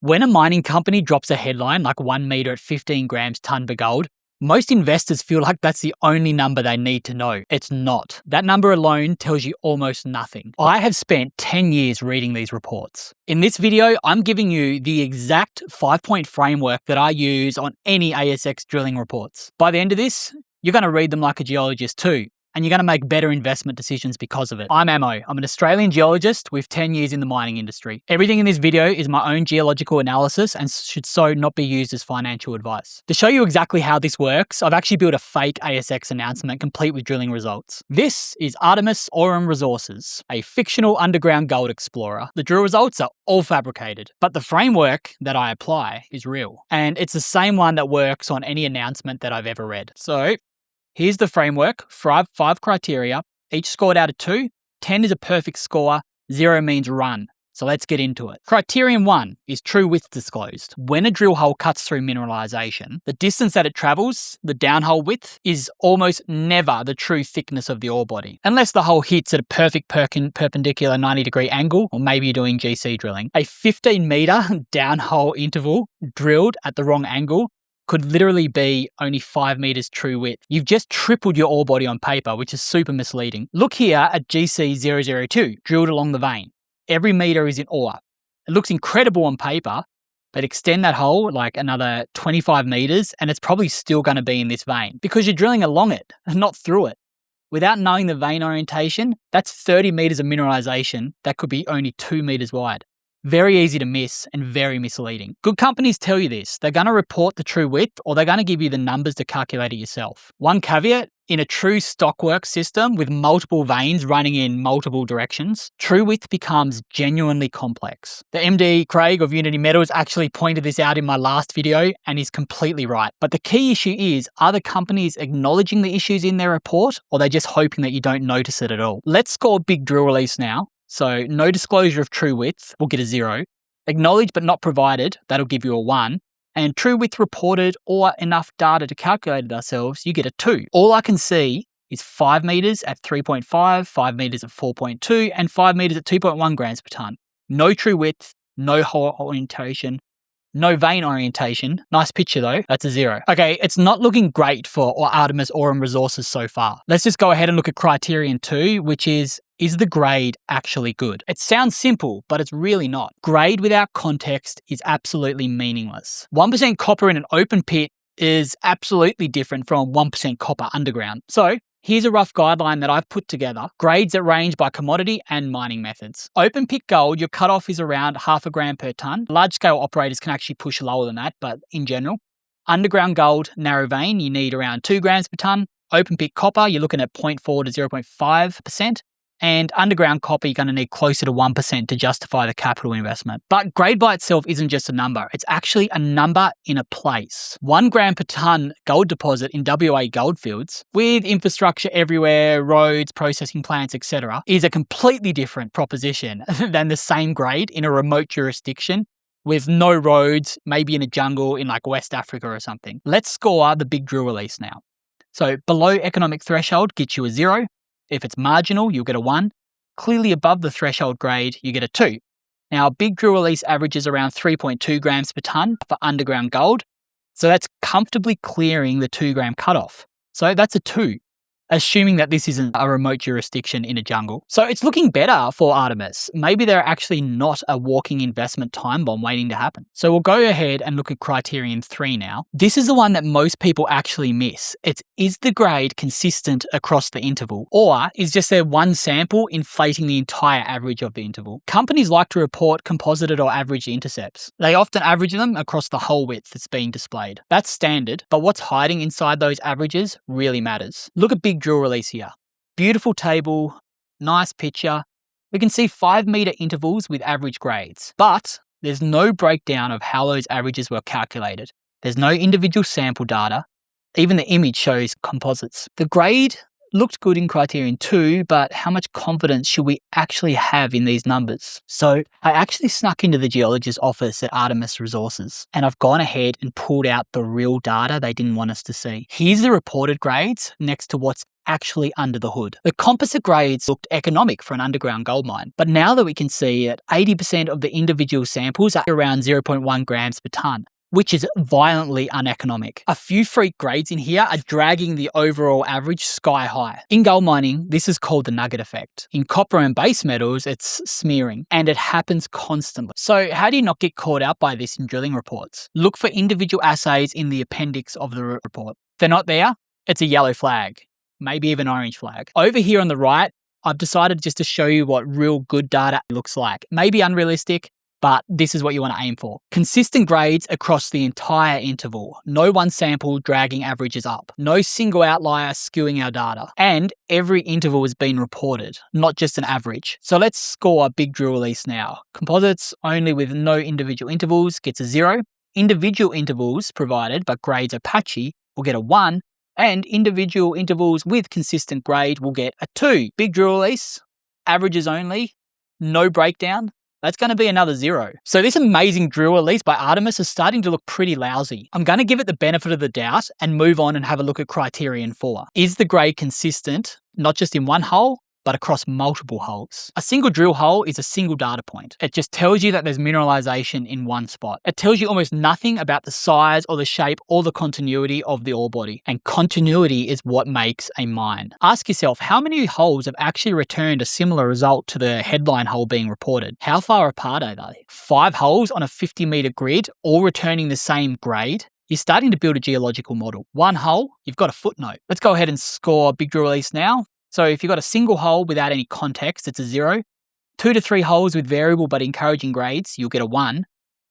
When a mining company drops a headline like 1 meter at 15 grams tonne per gold, most investors feel like that's the only number they need to know. It's not. That number alone tells you almost nothing. I have spent 10 years reading these reports. In this video, I'm giving you the exact 5-point framework that I use on any ASX drilling reports. By the end of this, you're going to read them like a geologist too, and you're going to make better investment decisions because of it. I'm Amo. I'm an Australian geologist with 10 years in the mining industry. Everything in this video is my own geological analysis and should so not be used as financial advice. To show you exactly how this works, I've actually built a fake ASX announcement complete with drilling results. This is Artemis Aurum Resources, a fictional underground gold explorer. The drill results are all fabricated, but the framework that I apply is real. And it's the same one that works on any announcement that I've ever read. So here's the framework, five criteria, each scored out of 2. 10 is a perfect score, 0 means run. So let's get into it. Criterion 1 is true width disclosed. When a drill hole cuts through mineralization, the distance that it travels, the downhole width, is almost never the true thickness of the ore body, unless the hole hits at a perfect perpendicular 90-degree angle, or maybe you're doing GC drilling. A 15-meter downhole interval drilled at the wrong angle could literally be only 5 meters true width. You've just tripled your ore body on paper, which is super misleading. Look here at GC002, drilled along the vein. Every meter is in ore. It looks incredible on paper, but extend that hole like another 25 meters and it's probably still going to be in this vein because you're drilling along it, not through it. Without knowing the vein orientation, that's 30 meters of mineralization that could be only 2 meters wide. Very easy to miss and very misleading. Good companies tell you this. They're going to report the true width or they're going to give you the numbers to calculate it yourself. One caveat, in a true stockwork system with multiple veins running in multiple directions, true width becomes genuinely complex. The MD Craig of Unity Metals actually pointed this out in my last video and he's completely right. But the key issue is, are the companies acknowledging the issues in their report or are they just hoping that you don't notice it at all? Let's score big drill release now. So no disclosure of true width, we'll get a 0. Acknowledged but not provided, that'll give you a 1. And true width reported or enough data to calculate it ourselves, you get a 2. All I can see is 5 meters at 3.5, 5 meters at 4.2, and 5 meters at 2.1 grams per tonne. No true width, no hole orientation, no vein orientation. Nice picture though, that's a 0. Okay, it's not looking great for Artemis Aurum Resources so far. Let's just go ahead and look at Criterion 2, which is the grade actually good? It sounds simple, but it's really not. Grade without context is absolutely meaningless. 1% copper in an open pit is absolutely different from 1% copper underground. So here's a rough guideline that I've put together. Grades that range by commodity and mining methods. Open pit gold, your cutoff is around 0.5 gram per tonne. Large scale operators can actually push lower than that, but in general. Underground gold, narrow vein, you need around 2 grams per tonne. Open pit copper, you're looking at 0.4 to 0.5%. And underground copper, you're going to need closer to 1% to justify the capital investment. But grade by itself isn't just a number. It's actually a number in a place. 1 gram per tonne gold deposit in WA goldfields, with infrastructure everywhere, roads, processing plants, etc., is a completely different proposition than the same grade in a remote jurisdiction with no roads, maybe in a jungle in like West Africa or something. Let's score the big drill release now. So below economic threshold gets you a 0. If it's marginal, you'll get a 1. Clearly above the threshold grade, you get a 2. Now, big drill release averages around 3.2 grams per tonne for underground gold. So that's comfortably clearing the 2 gram cutoff. So that's a 2, assuming that this isn't a remote jurisdiction in a jungle. So it's looking better for Artemis. Maybe they're actually not a walking investment time bomb waiting to happen. So we'll go ahead and look at Criterion 3 now. This is the one that most people actually miss. It's, is the grade consistent across the interval? Or is just there one sample inflating the entire average of the interval? Companies like to report composited or averaged intercepts. They often average them across the whole width that's being displayed. That's standard, but what's hiding inside those averages really matters. Look at big drill release here. Beautiful table, nice picture. We can see 5 meter intervals with average grades, but there's no breakdown of how those averages were calculated. There's no individual sample data. Even the image shows composites. The grade looked good in Criterion 2, but how much confidence should we actually have in these numbers? So I actually snuck into the geologist's office at Artemis Resources, and I've gone ahead and pulled out the real data they didn't want us to see. Here's the reported grades next to what's actually under the hood. The composite grades looked economic for an underground gold mine, but now that we can see that 80% of the individual samples are around 0.1 grams per tonne, which is violently uneconomic. A few freak grades in here are dragging the overall average sky high. In gold mining, this is called the nugget effect. In copper and base metals, it's smearing, and it happens constantly. So how do you not get caught out by this in drilling reports? Look for individual assays in the appendix of the report. If they're not there, it's a yellow flag, maybe even orange flag. Over here on the right, I've decided just to show you what real good data looks like. Maybe unrealistic, but this is what you want to aim for. Consistent grades across the entire interval. No one sample dragging averages up. No single outlier skewing our data. And every interval has been reported, not just an average. So let's score a big drill release now. Composites only with no individual intervals gets a 0. Individual intervals provided but grades are patchy will get a 1. And individual intervals with consistent grade will get a 2. Big drill release, averages only, no breakdown. That's going to be another 0. So this amazing drill release by Artemis is starting to look pretty lousy. I'm going to give it the benefit of the doubt and move on and have a look at Criterion 4. Is the grade consistent, not just in one hole, but across multiple holes? A single drill hole is a single data point. It just tells you that there's mineralization in one spot. It tells you almost nothing about the size or the shape or the continuity of the ore body. And continuity is what makes a mine. Ask yourself, how many holes have actually returned a similar result to the headline hole being reported? How far apart are they? 5 holes on a 50-meter grid, all returning the same grade? You're starting to build a geological model. 1 hole, you've got a footnote. Let's go ahead and score a big drill release now. So if you've got a single hole without any context, it's a 0. 2 to 3 holes with variable but encouraging grades, you'll get a 1.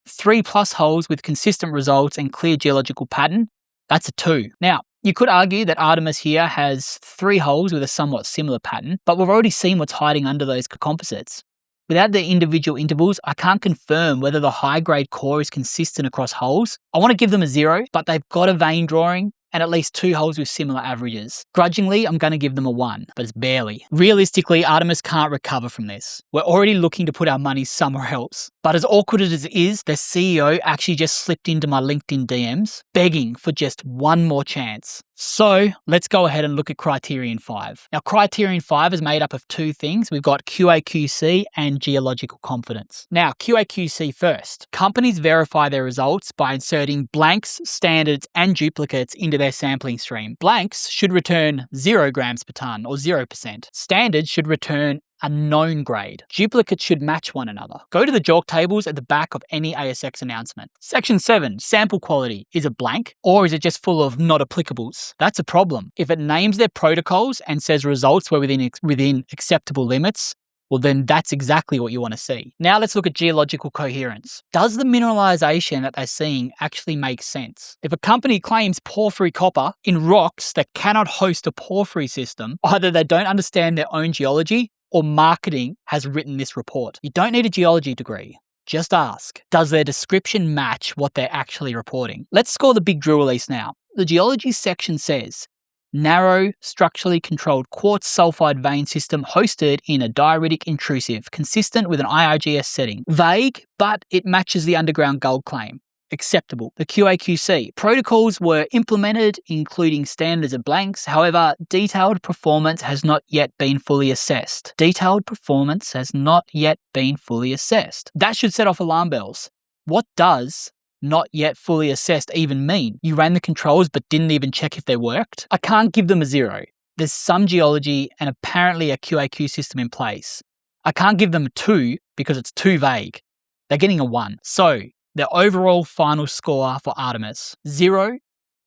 3+ holes with consistent results and clear geological pattern, that's a 2. Now, you could argue that Artemis here has 3 holes with a somewhat similar pattern, but we've already seen what's hiding under those composites. Without the individual intervals, I can't confirm whether the high-grade core is consistent across holes. I want to give them a 0, but they've got a vein drawing and at least 2 holes with similar averages. Grudgingly, I'm going to give them a 1, but it's barely. Realistically, Artemis can't recover from this. We're already looking to put our money somewhere else. But as awkward as it is, their CEO actually just slipped into my LinkedIn DMs, begging for just one more chance. So let's go ahead and look at Criterion 5. Now, Criterion 5 is made up of 2 things. We've got QA/QC and geological confidence. Now, QA/QC first. Companies verify their results by inserting blanks, standards, and duplicates into their sampling stream. Blanks should return 0 grams per tonne or 0%. Standards should return a known grade. Duplicates should match one another. Go to the JORC tables at the back of any ASX announcement. Section 7, sample quality. Is it blank or is it just full of not applicables? That's a problem. If it names their protocols and says results were within acceptable limits, well then that's exactly what you want to see. Now let's look at geological coherence. Does the mineralization that they're seeing actually make sense? If a company claims porphyry copper in rocks that cannot host a porphyry system, either they don't understand their own geology or marketing has written this report. You don't need a geology degree. Just ask, does their description match what they're actually reporting? Let's score the big drill release now. The geology section says, narrow, structurally controlled quartz sulfide vein system hosted in a dioritic intrusive, consistent with an IRGS setting. Vague, but it matches the underground gold claim. Acceptable. The QA/QC. Protocols were implemented, including standards of blanks. However, detailed performance has not yet been fully assessed. Detailed performance has not yet been fully assessed. That should set off alarm bells. What does not yet fully assessed even mean? You ran the controls but didn't even check if they worked? I can't give them a 0. There's some geology and apparently a QAQ system in place. I can't give them a 2 because it's too vague. They're getting a 1. So, their overall final score for Artemis, 0,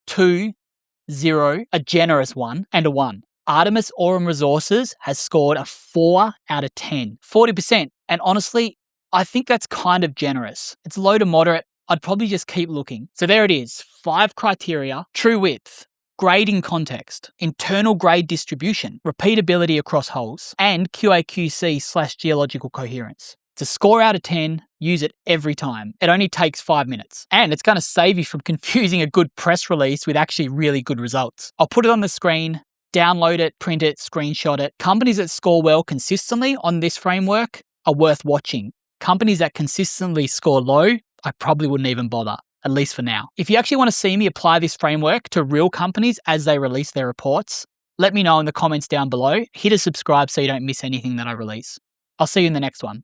2, 0, a generous 1, and a 1. Artemis Aurum Resources has scored a 4 out of 10, 40%. And honestly, I think that's kind of generous. It's low to moderate. I'd probably just keep looking. So there it is, 5 criteria: true width, grade in context, internal grade distribution, repeatability across holes, and QA/QC/geological coherence. It's a score out of 10, use it every time. It only takes 5 minutes. And it's going to save you from confusing a good press release with actually really good results. I'll put it on the screen. Download it, print it, screenshot it. Companies that score well consistently on this framework are worth watching. Companies that consistently score low, I probably wouldn't even bother, at least for now. If you actually want to see me apply this framework to real companies as they release their reports, let me know in the comments down below. Hit a subscribe so you don't miss anything that I release. I'll see you in the next one.